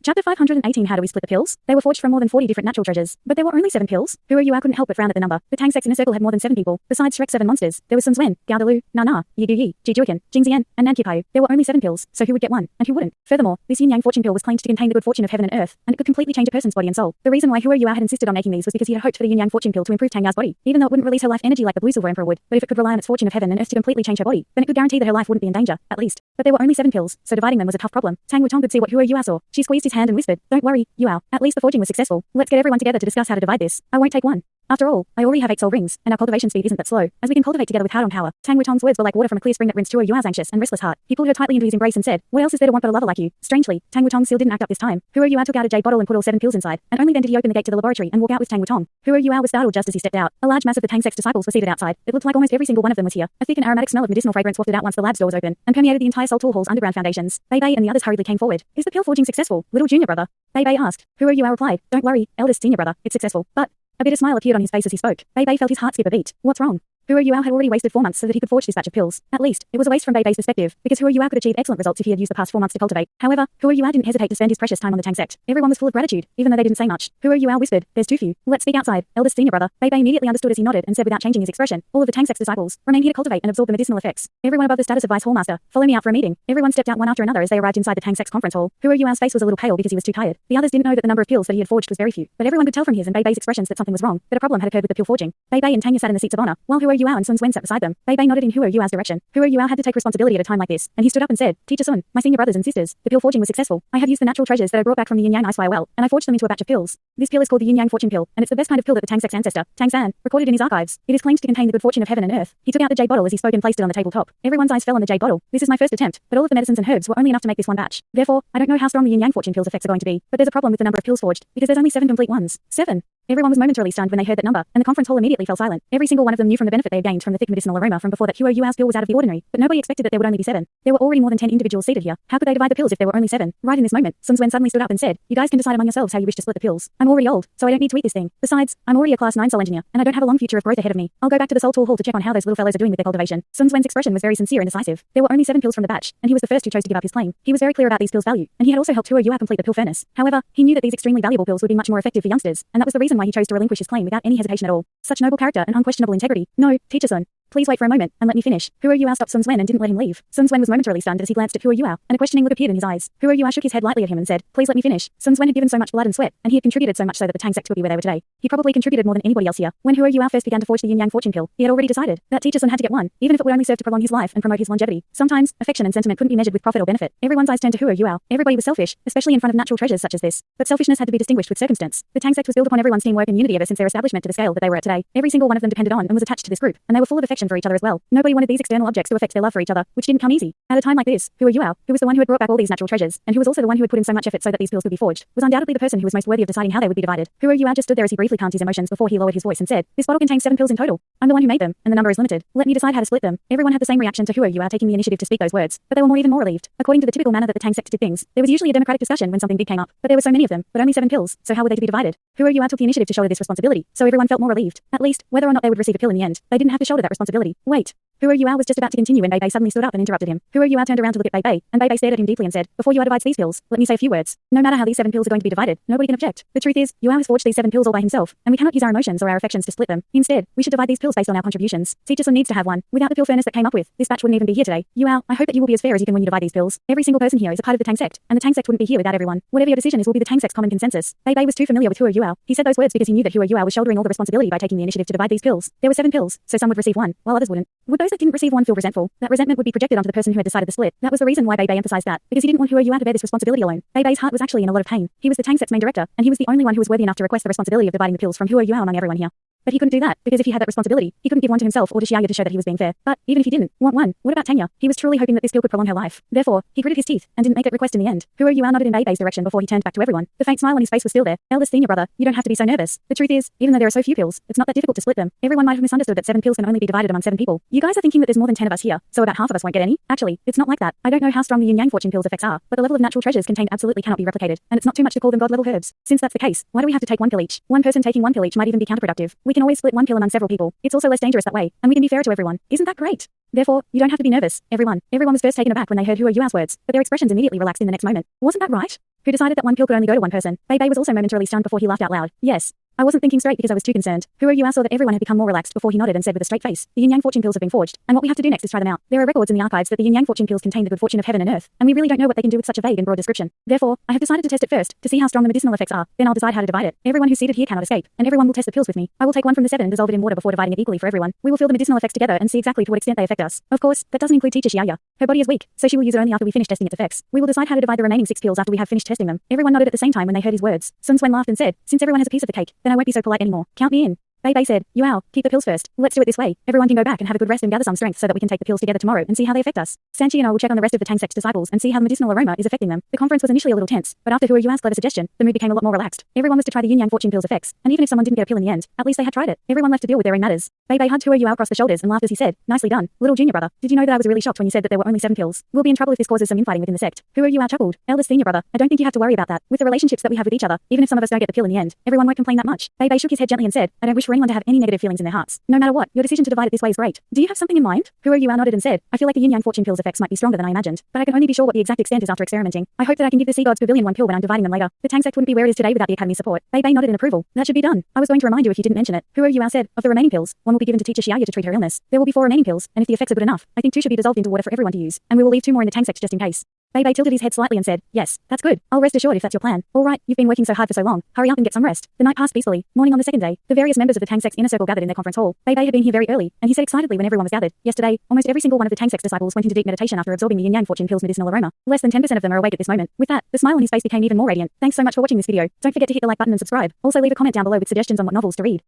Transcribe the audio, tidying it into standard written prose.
Chapter 518 How do we split the pills? They were forged from more than 40 different natural treasures, but there were only 7 pills. Huruyua couldn't help but frown at the number. The Tang Sect's inner circle had more than 7 people. Besides Shrek 7 monsters, there was Sun Zwen, Gao Dalu, Nana, Yi Gu Yi, Ji Juiken, Jing Zian, and Nan Kipayu. There were only 7 pills, so who would get one, and who wouldn't? Furthermore, this yin-yang fortune pill was claimed to contain the good fortune of heaven and earth, and it could completely change a person's body and soul. The reason why Huruyua had insisted on making these was because he had hoped for the yin-yang fortune pill to improve Tang Yao's body, even though it wouldn't release her life energy like the blue silver emperor would, but if it could rely on its fortune of heaven and earth to completely change her body, then it could guarantee that her life wouldn't be in danger, at least. But there were only 7 pills, so dividing them was a tough problem. Tang Wutong could see what Huruyua saw. She squeezed his hand and whispered, "Don't worry, Yuao. At least the forging was successful. Let's get everyone together to discuss how to divide this. I won't take one. After all, I already have 8 soul rings, and our cultivation speed isn't that slow, as we can cultivate together with Haodong power." Tang Wutong's words were like water from a clear spring that rinsed Huruyua's anxious and restless heart. He pulled her tightly into his embrace and said, "What else is there to want but a lover like you?" Strangely, Tang Wutong still didn't act up this time. Huruyua took out a jade bottle and put all 7 pills inside, and only then did he open the gate to the laboratory and walk out with Tang Wutong. Huruyua was startled just as he stepped out. A large mass of the Tang Sect's disciples were seated outside. It looked like almost every single one of them was here. A thick and aromatic smell of medicinal fragrance wafted out once the lab's door was open, and permeated the entire Sultal Hall's underground foundations. Bei Bei and the others hurriedly came forward. "Is the pill forging successful, little junior brother?" Bei Bei asked. Huruyua replied, "Don't worry, eldest senior brother, it's successful, but..." A bitter smile appeared on his face as he spoke. Bei Bei felt his heart skip a beat. What's wrong? Huruyua had already wasted 4 months so that he could forge this batch of pills. At least, it was a waste from Bei Bei's perspective, because Huruyua could achieve excellent results if he had used the past 4 months to cultivate. However, Huruyua didn't hesitate to spend his precious time on the Tang Sect. Everyone was full of gratitude, even though they didn't say much. Huruyua whispered, "There's too few. Let's speak outside, eldest senior brother." Bei Bei immediately understood as he nodded and said without changing his expression, "All of the Tang Sect's disciples remain here to cultivate and absorb the medicinal effects. Everyone above the status of Vice Hallmaster, follow me out for a meeting." Everyone stepped out one after another as they arrived inside the Tang Sect's conference hall. Huruyua's face was a little pale because he was too tired. The others didn't know that the number of pills that he had forged was very few, but everyone could tell from his and Bei Bei's expressions that something was wrong, that a problem had occurred with the pill forging. Bei Bei and Tanya sat in the seats of honor, while Huruyua and Sun Zwen sat beside them. Bei Bei nodded in Huruyua's direction. Huruyua had to take responsibility at a time like this, and he stood up and said, "Teacher Sun, my senior brothers and sisters, the pill forging was successful. I have used the natural treasures that I brought back from the yin-yang icefire well, and I forged them into a batch of pills. This pill is called the yin-yang fortune pill, and it's the best kind of pill that the Tang Sect's ancestor, Tang San, recorded in his archives. It is claimed to contain the good fortune of heaven and earth." He took out the jade bottle as he spoke and placed it on the tabletop. Everyone's eyes fell on the jade bottle. "This is my first attempt, but all of the medicines and herbs were only enough to make this one batch. Therefore, I don't know how strong the yin-yang fortune pill's effects are going to be, but there's a problem with the number of pills forged, because there's only 7 complete ones. 7. Everyone was momentarily stunned when they heard that number, and the conference hall immediately fell silent. Every single one of them knew from the benefit they had gained from the thick medicinal aroma from before that Huruyua's pill was out of the ordinary, but nobody expected that there would only be 7. There were already more than 10 individuals seated here. How could they divide the pills if there were only 7? Right in this moment, Sun Zwen suddenly stood up and said, "You guys can decide among yourselves how you wish to split the pills. I'm already old, so I don't need to eat this thing. Besides, I'm already a class 9 soul engineer, and I don't have a long future of growth ahead of me. I'll go back to the Sultal Hall to check on how those little fellows are doing with their cultivation." Sun Zwen's expression was very sincere and decisive. There were only 7 pills from the batch, and he was the first who chose to give up his claim. He was very clear about these pills' value, and he had also helped Huruyua complete the pill furnace. However, he knew that these extremely valuable pills would be much more effective for youngsters, and that was the reason why he chose to relinquish his claim without any hesitation at all. Such noble character and unquestionable integrity. "No, Teacher Sun. Please wait for a moment, and let me finish." Huruyua stopped Sun Zwen and didn't let him leave. Sun Zwen was momentarily stunned as he glanced at Huruyua, and a questioning look appeared in his eyes. Huruyua shook his head lightly at him and said, "Please let me finish." Sun Zwen had given so much blood and sweat, and he had contributed so much so that the Tang Sect could be where they were today. He probably contributed more than anybody else here. When Huruyua first began to forge the yin-yang fortune pill, he had already decided that Teacher Sun had to get one, even if it would only serve to prolong his life and promote his longevity. Sometimes, affection and sentiment couldn't be measured with profit or benefit. Everyone's eyes turned to Huruyua. Everybody was selfish, especially in front of natural treasures such as this. But selfishness had to be distinguished with circumstance. The Tang Sect was built upon everyone's teamwork and unity ever since their establishment to the scale that they were at today. Every single one of them depended on and was attached to this group, and they were full of affection for each other as well. Nobody wanted these external objects to affect their love for each other, which didn't come easy. At a time like this, Huruyua, who was the one who had brought back all these natural treasures, and who was also the one who had put in so much effort so that these pills could be forged, was undoubtedly the person who was most worthy of deciding how they would be divided. Huruyua just stood there as he briefly calmed his emotions before he lowered his voice and said, "This bottle contains 7 pills in total. I'm the one who made them, and the number is limited. Let me decide how to split them." Everyone had the same reaction to Huruyua taking the initiative to speak those words, but they were even more relieved. According to the typical manner that the Tang Sect did things, there was usually a democratic discussion when something big came up, but there were so many of them, but only 7 pills, so how were they to be divided? Huruyua took the initiative to shoulder this responsibility, so everyone felt more relieved. At least, whether or not they would receive a pill in the end, they didn't have to shoulder that responsibility. Wait. Huruyua was just about to continue when Bei Bei suddenly stood up and interrupted him. Huruyua turned around to look at Bei Bei, and Bei Bei stared at him deeply and said, "Before Yuao divides these pills, let me say a few words. No matter how these 7 pills are going to be divided, nobody can object. The truth is, Yuao has forged these 7 pills all by himself, and we cannot use our emotions or our affections to split them. Instead, we should divide these pills based on our contributions. Teacher Sun needs to have one. Without the pill furnace that came up with, this batch wouldn't even be here today. Yuao, I hope that you will be as fair as you can when you divide these pills. Every single person here is a part of the Tang Sect, and the Tang Sect wouldn't be here without everyone. Whatever your decision is will be the Tang Sect's common consensus." Bei Bei was too familiar with Huruyua. He said those words because he knew that Huruyua was shouldering all the responsibility by taking the initiative to divide these pills. There were 7 pills, so some would receive one, while others wouldn't. Would those that didn't receive one feel resentful? That resentment would be projected onto the person who had decided the split. That was the reason why Bei Bei emphasized that, because he didn't want Huruyua to bear this responsibility alone. Bei Bei's heart was actually in a lot of pain. He was the Tang Sect's main director, and he was the only one who was worthy enough to request the responsibility of dividing the pills from Huruyua among everyone here. But he couldn't do that, because if he had that responsibility, he couldn't give one to himself or to Xiaoya to show that he was being fair. But even if he didn't want one, what about Tanya? He was truly hoping that this pill could prolong her life. Therefore, he gritted his teeth and didn't make that request in the end. Huruyua nodded in Bei Bei's direction before he turned back to everyone. The faint smile on his face was still there. "Eldest senior brother, you don't have to be so nervous. The truth is, even though there are so few pills, it's not that difficult to split them. Everyone might have misunderstood that 7 pills can only be divided among 7 people. You guys are thinking that there's more than 10 of us here, so about half of us won't get any. Actually, it's not like that. I don't know how strong the yin-yang fortune pill's effects are, but the level of natural treasures contained absolutely cannot be replicated, and it's not too much to call them god-level herbs. Since that's the case, why do we have to take 1 pill each? One person taking 1 pill each might even be counterproductive. We can always split 1 pill among several people. It's also less dangerous that way, and we can be fairer to everyone. Isn't that great? Therefore, you don't have to be nervous, everyone." Everyone was first taken aback when they heard Huruyua's words, but their expressions immediately relaxed in the next moment. Wasn't that right? who decided that one pill could only go to one person. Bei was also momentarily stunned before he laughed out loud. Yes. I wasn't thinking straight because I was too concerned. Huro saw that everyone had become more relaxed before he nodded and said with a straight face, the yin-yang fortune pills have been forged, and what we have to do next is try them out. There are records in the archives that the yin-yang fortune pills contain the good fortune of heaven and earth, and we really don't know what they can do with such a vague and broad description. Therefore, I have decided to test it first, to see how strong the medicinal effects are, then I'll decide how to divide it. Everyone who's seated here cannot escape, and everyone will test the pills with me. I will take one from the 7 and dissolve it in water before dividing it equally for everyone. We will feel the medicinal effects together and see exactly to what extent they affect us. Of course, that doesn't include teacher Xiaoya. Her body is weak, so she will use it only after we finish testing its effects. We will decide how to divide the remaining 6 pills after we have finished testing them. Everyone nodded at the same time when they heard his words. Sun Swen laughed and said, since everyone has a piece of the cake, then I won't be so polite anymore. Count me in. Bei said, Yuao, keep the pills first. Let's do it this way. Everyone can go back and have a good rest and gather some strength so that we can take the pills together tomorrow and see how they affect us. Sanchi and I will check on the rest of the Tang Sect's disciples and see how the medicinal aroma is affecting them. The conference was initially a little tense, but after Yuao's clever suggestion, the mood became a lot more relaxed. Everyone was to try the yin-yang fortune pills effects, and even if someone didn't get a pill in the end, at least they had tried it. Everyone left to deal with their own matters. Bei hugged Yuao across the shoulders and laughed as he said, nicely done, little junior brother. Did you know that I was really shocked when you said that there were only 7 pills? We'll be in trouble if this causes some infighting within the sect. Yuao chuckled. Eldest senior brother, I don't think you have to worry about that. With the relationships that we have with each other, even if some of us don't get the pill in the end, everyone won't complain that much. Bei shook his head gently and said, I don't wish for anyone to have any negative feelings in their hearts. No matter what, your decision to divide it this way is great. Do you have something in mind? Yuao nodded and said, I feel like the yin-yang fortune pills effects might be stronger than I imagined, but I can only be sure what the exact extent is after experimenting. I hope that I can give the Sea Gods Pavilion one pill when I'm dividing them later. The Tang Sect wouldn't be where it is today without the Academy's support. Bei nodded in approval. That should be done. I was going to remind you if you didn't mention it. Yuao said, of the remaining pills, one will be given to teacher Xiaoya to treat her illness. There will be 4 remaining pills, and if the effects are good enough, I think 2 should be dissolved into water for everyone to use, and we will leave 2 more in the Tang Sect just in case. Bei tilted his head slightly and said, yes, that's good. I'll rest assured if that's your plan. All right, you've been working so hard for so long. Hurry up and get some rest. The night passed peacefully. Morning on the second day, the various members of the Tang Sect's inner circle gathered in their conference hall. Bei had been here very early, and he said excitedly when everyone was gathered, yesterday, almost every single one of the Tang Sect's disciples went into deep meditation after absorbing the yin-yang fortune pills' medicinal aroma. Less than 10% of them are awake at this moment. With that, the smile on his face became even more radiant. Thanks so much for watching this video. Don't forget to hit the like button and subscribe. Also leave a comment down below with suggestions on what novels to read.